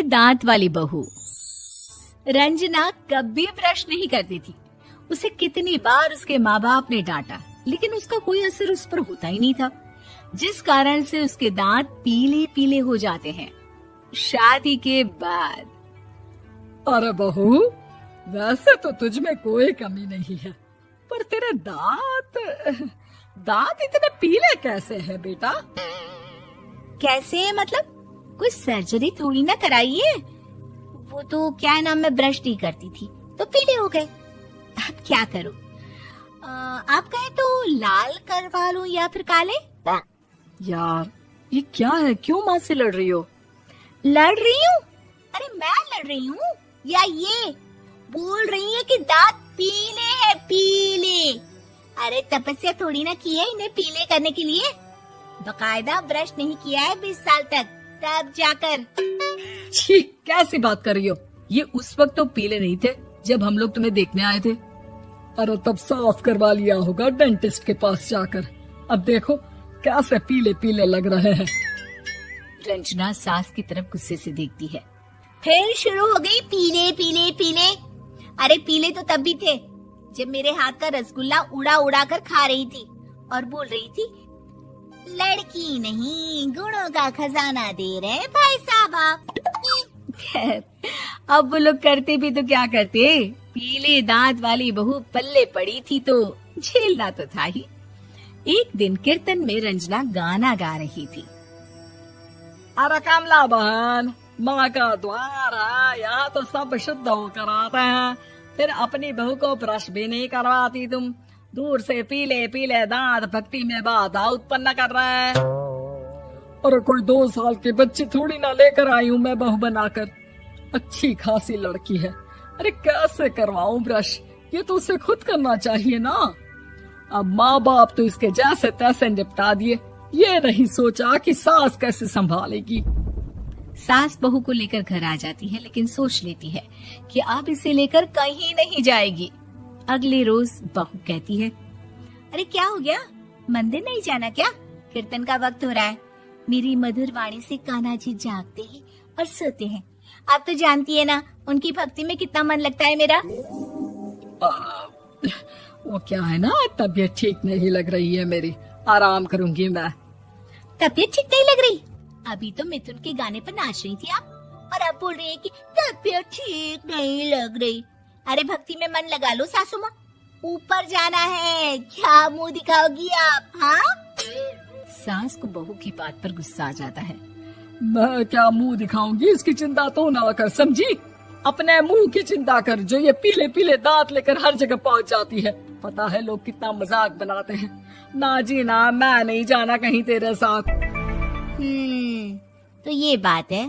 दांत वाली बहू। रंजना कभी ब्रश नहीं करती थी। उसे कितनी बार उसके माँ बाप ने डांटा, लेकिन उसका कोई असर उस पर होता ही नहीं था, जिस कारण से उसके दांत पीले पीले हो जाते हैं। शादी के बाद। अरे बहू, वैसे तो तुझ में कोई कमी नहीं है, पर तेरे दांत इतने पीले कैसे हैं बेटा? कैसे मतलब? कोई सर्जरी थोड़ी ना कराई है। वो तो क्या नाम, मैं ब्रश नहीं करती थी तो पीले हो गए। अब क्या करूं? आप कहें तो लाल करवा लूं या फिर काले? यार ये क्या है, क्यों माँ से लड़ रही हो? लड़ रही हूँ? अरे मैं लड़ रही हूँ या ये बोल रही है कि दांत पीले हैं, पीले। अरे तपस्या थोड़ी ना की है इन्हें पीले करने के लिए। बकायदा ब्रश नहीं किया है 20 साल तक, तब जाकर। छी, कैसी बात कर रही हो? ये उस वक्त तो पीले नहीं थे जब हम लोग तुम्हें देखने आए थे। अरे तब साफ करवा लिया होगा डेंटिस्ट के पास जाकर। अब देखो कैसे पीले पीले लग रहे हैं। रंजना सास की तरफ गुस्से से देखती है। फिर शुरू हो गई पीले पीले पीले। अरे पीले तो तब भी थे जब मेरे हाथ का रसगुल्ला उड़ा उड़ा कर खा रही थी और बोल रही थी, लड़की नहीं गुणों का खजाना दे रहे भाई साहब आप। खैर, अब वो लोग करते भी तो क्या करते, पीले दांत वाली बहू पल्ले पड़ी थी तो झेलना तो था ही। एक दिन कीर्तन में रंजना गाना गा रही थी। अरे कमला बहन, माँ का द्वार है, यहाँ तो सब शुद्ध होकर आते हैं, फिर अपनी बहू को ब्रश भी नहीं करवाती तुम। दूर से पीले पीले दांत भक्ति में बाधा उत्पन्न कर रहे हैं। अरे कोई 2 साल के बच्चे थोड़ी ना लेकर आई हूँ मैं बहू बनाकर। अच्छी खासी लड़की है, अरे कैसे करवाऊं ब्रश? ये तो उसे खुद करना चाहिए ना। अब माँ बाप तो इसके जैसे तैसे निपटा दिए, ये नहीं सोचा कि सास कैसे संभालेगी। सास बहू को लेकर घर आ जाती है, लेकिन सोच लेती है कि अब इसे लेकर कहीं नहीं जाएगी। अगले रोज बहू कहती है, अरे क्या हो गया, मंदिर नहीं जाना क्या? कीर्तन का वक्त हो रहा है। मेरी मधुर वाणी से कान्हा जी जागते हैं और सोते हैं। आप तो जानती है ना उनकी भक्ति में कितना मन लगता है मेरा। वो क्या है ना, तबीयत ठीक नहीं लग रही है मेरी, आराम करूंगी मैं। तबीयत ठीक नहीं लग रही? अभी तो मिथुन के गाने पर नाच रही थी आप, और अब बोल रही है कि तबीयत ठीक नहीं लग रही। अरे भक्ति में मन लगा लो सासू माँ, ऊपर जाना है, क्या मुंह दिखाओगी आप? हाँ? सास को बहू की बात पर गुस्सा आ जाता है। मैं क्या मुंह दिखाऊंगी, इसकी चिंता तो ना कर, समझी? अपने मुंह की चिंता कर, जो ये पीले पीले दांत लेकर हर जगह पहुंच जाती है। पता है लोग कितना मजाक बनाते हैं। ना जी ना, मैं नहीं जाना कहीं तेरे साथ। तो ये बात है,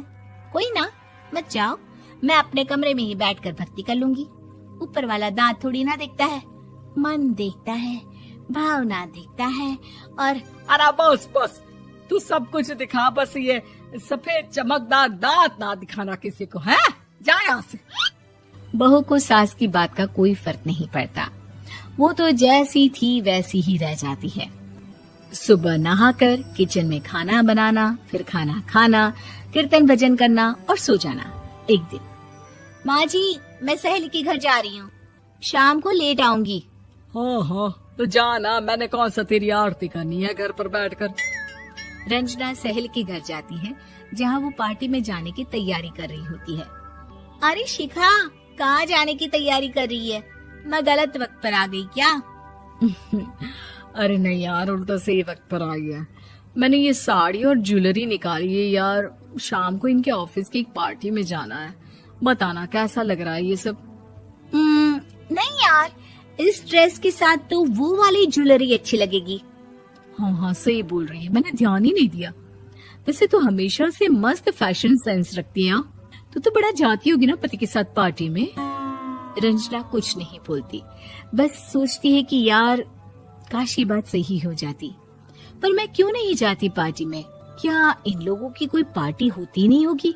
कोई ना, मत जाओ, मैं अपने कमरे में ही बैठकर भक्ति कर लूंगी। ऊपर वाला दांत थोड़ी ना देखता है, मन देखता है, भावना देखता है। और अरे बस बस, तू सब कुछ दिखा, बस ये सफेद चमकदार दांत ना दिखाना किसी को, है? जा यहाँ से। बहू को सास की बात का कोई फर्क नहीं पड़ता, वो तो जैसी थी वैसी ही रह जाती है। सुबह नहाकर किचन में खाना बनाना, फिर खाना खाना, कीर्तन भजन करना और सो जाना। एक दिन, माँ जी मैं सहेली के घर जा रही हूँ, शाम को लेट आऊंगी। हाँ हाँ तो जाना, मैंने कौन सा तेरी आरती करनी है घर पर बैठकर। रंजना सहेली के घर जाती है, जहाँ वो पार्टी में जाने की तैयारी कर रही होती है। अरे शिखा, कहाँ जाने की तैयारी कर रही है? मैं गलत वक्त पर आ गई क्या? अरे नहीं यार, उल्टा सही वक्त पर आई है। मैंने ये साड़ी और ज्वेलरी निकाली है यार, शाम को इनके ऑफिस की एक पार्टी में जाना है। बताना कैसा लग रहा है ये सब? नहीं यार, इस ड्रेस के साथ तो वो वाली ज्वेलरी अच्छी लगेगी। हाँ हाँ सही बोल रही है, मैंने ध्यान ही नहीं दिया। वैसे तो हमेशा से मस्त फैशन सेंस रखती है। तो बड़ा जाती होगी ना पति के साथ पार्टी में। रंजना कुछ नहीं बोलती, बस सोचती है कि यार काश ये बात सही हो जाती, पर मैं क्यों नहीं जाती पार्टी में? क्या इन लोगों की कोई पार्टी होती नहीं होगी?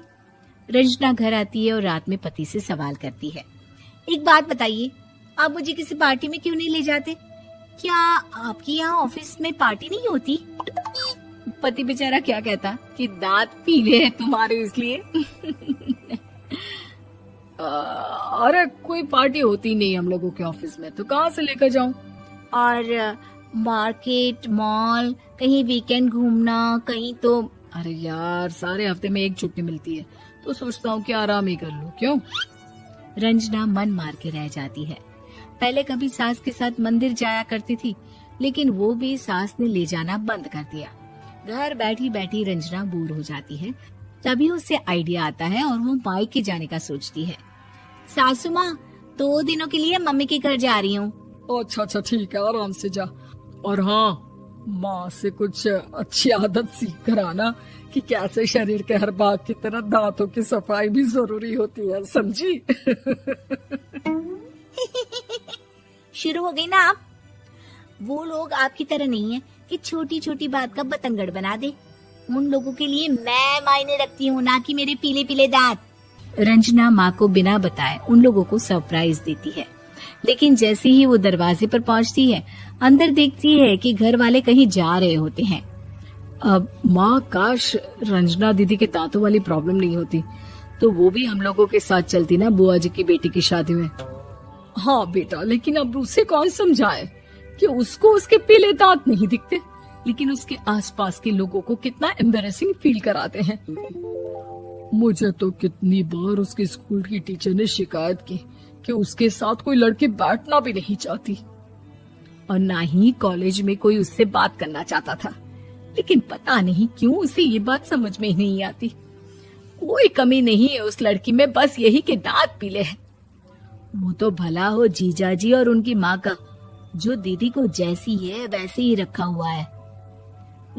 रंजना घर आती है और रात में पति से सवाल करती है, एक बात बताइए, आप मुझे किसी पार्टी में क्यों नहीं ले जाते? क्या आपके यहाँ ऑफिस में पार्टी नहीं होती? पति बेचारा क्या कहता कि दांत पीले हैं तुम्हारे इसलिए। अरे कोई पार्टी होती नहीं हम लोगों के ऑफिस में, तो कहाँ से लेकर जाऊं? और मार्केट, मॉल, कहीं वीकेंड घूमना, कहीं तो। अरे यार, सारे हफ्ते में एक छुट्टी मिलती है, तो सोचता हूँ कि आराम ही कर लूं। क्यों? रंजना मन मार के रह जाती है। पहले कभी सास के साथ मंदिर जाया करती थी, लेकिन वो भी सास ने ले जाना बंद कर दिया। घर बैठी बैठी रंजना बोर हो जाती है। तभी उसे आइडिया आता है और वो मायके जाने का सोचती है। सासू माँ, 2 दिनों के लिए मम्मी के घर जा रही हूँ। अच्छा ठीक है, आराम से जा। और हाँ, माँ से कुछ अच्छी आदत सीख कर आना कि कैसे शरीर के हर भाग की तरह दांतों की सफाई भी जरूरी होती है, समझी? शुरू हो गई ना आप। वो लोग आपकी तरह नहीं है कि छोटी छोटी बात का बतंगड़ बना दे। उन लोगों के लिए मैं मायने रखती हूँ, ना कि मेरे पीले पीले दांत। रंजना माँ को बिना बताए उन लोगों को सरप्राइज देती है, लेकिन जैसे ही वो दरवाजे पर पहुंचती है, अंदर देखती है कि घर वाले कहीं जा रहे होते हैं। अब माँ, काश रंजना दीदी के दांतों वाली प्रॉब्लम नहीं होती, तो वो भी हम लोगों के साथ चलती ना बुआ जी की बेटी की शादी में। हाँ बेटा, लेकिन अब उसे कौन समझाए कि उसको उसके पीले दांत नहीं दिखते, लेकिन उसके आसपास के लोगों को कितना एम्बैरेसिंग फील कराते हैं। मुझे तो कितनी बार उसके स्कूल की टीचर ने शिकायत की कि उसके साथ कोई लड़की बैठना भी नहीं चाहती, और ना ही कॉलेज में कोई उससे बात करना चाहता था। लेकिन पता नहीं क्यों उसे ये बात समझ में ही नहीं आती। कोई कमी नहीं है उस लड़की में, बस यही कि दांत पीले हैं। वो तो भला हो जीजा जी और उनकी माँ का, जो दीदी को जैसी है वैसे ही रखा हुआ है।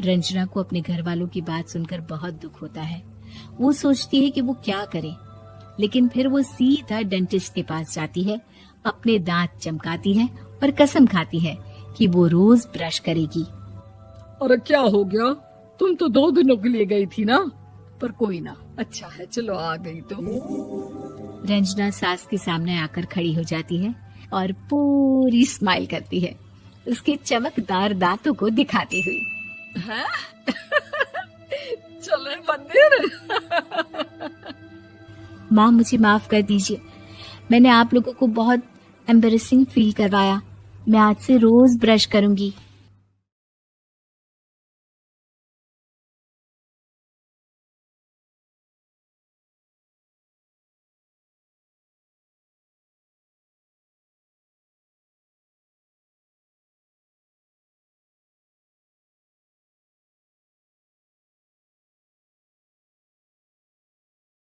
रंजना को अपने घर वालों की बात सुनकर बहुत दुख होता है। वो सोचती है कि वो क्या करे, लेकिन फिर वो सीधा डेंटिस्ट के पास जाती है, अपने दांत चमकाती है और कसम खाती है कि वो रोज ब्रश करेगी। अरे क्या हो गया? तुम तो 2 दिनों के लिए गई थी ना, पर कोई ना, अच्छा है, चलो आ गई तो। रंजना सास के सामने आकर खड़ी हो जाती है और पूरी स्माइल करती है, उसके चमकदार दांतों को दिखाती हुई। हैं? चले मंदिर? माँ, मुझे माफ कर दीजिए, मैंने आप लोगों को बहुत एम्बैरेसिंग फील करवाया। मैं आज से रोज ब्रश करूंगी।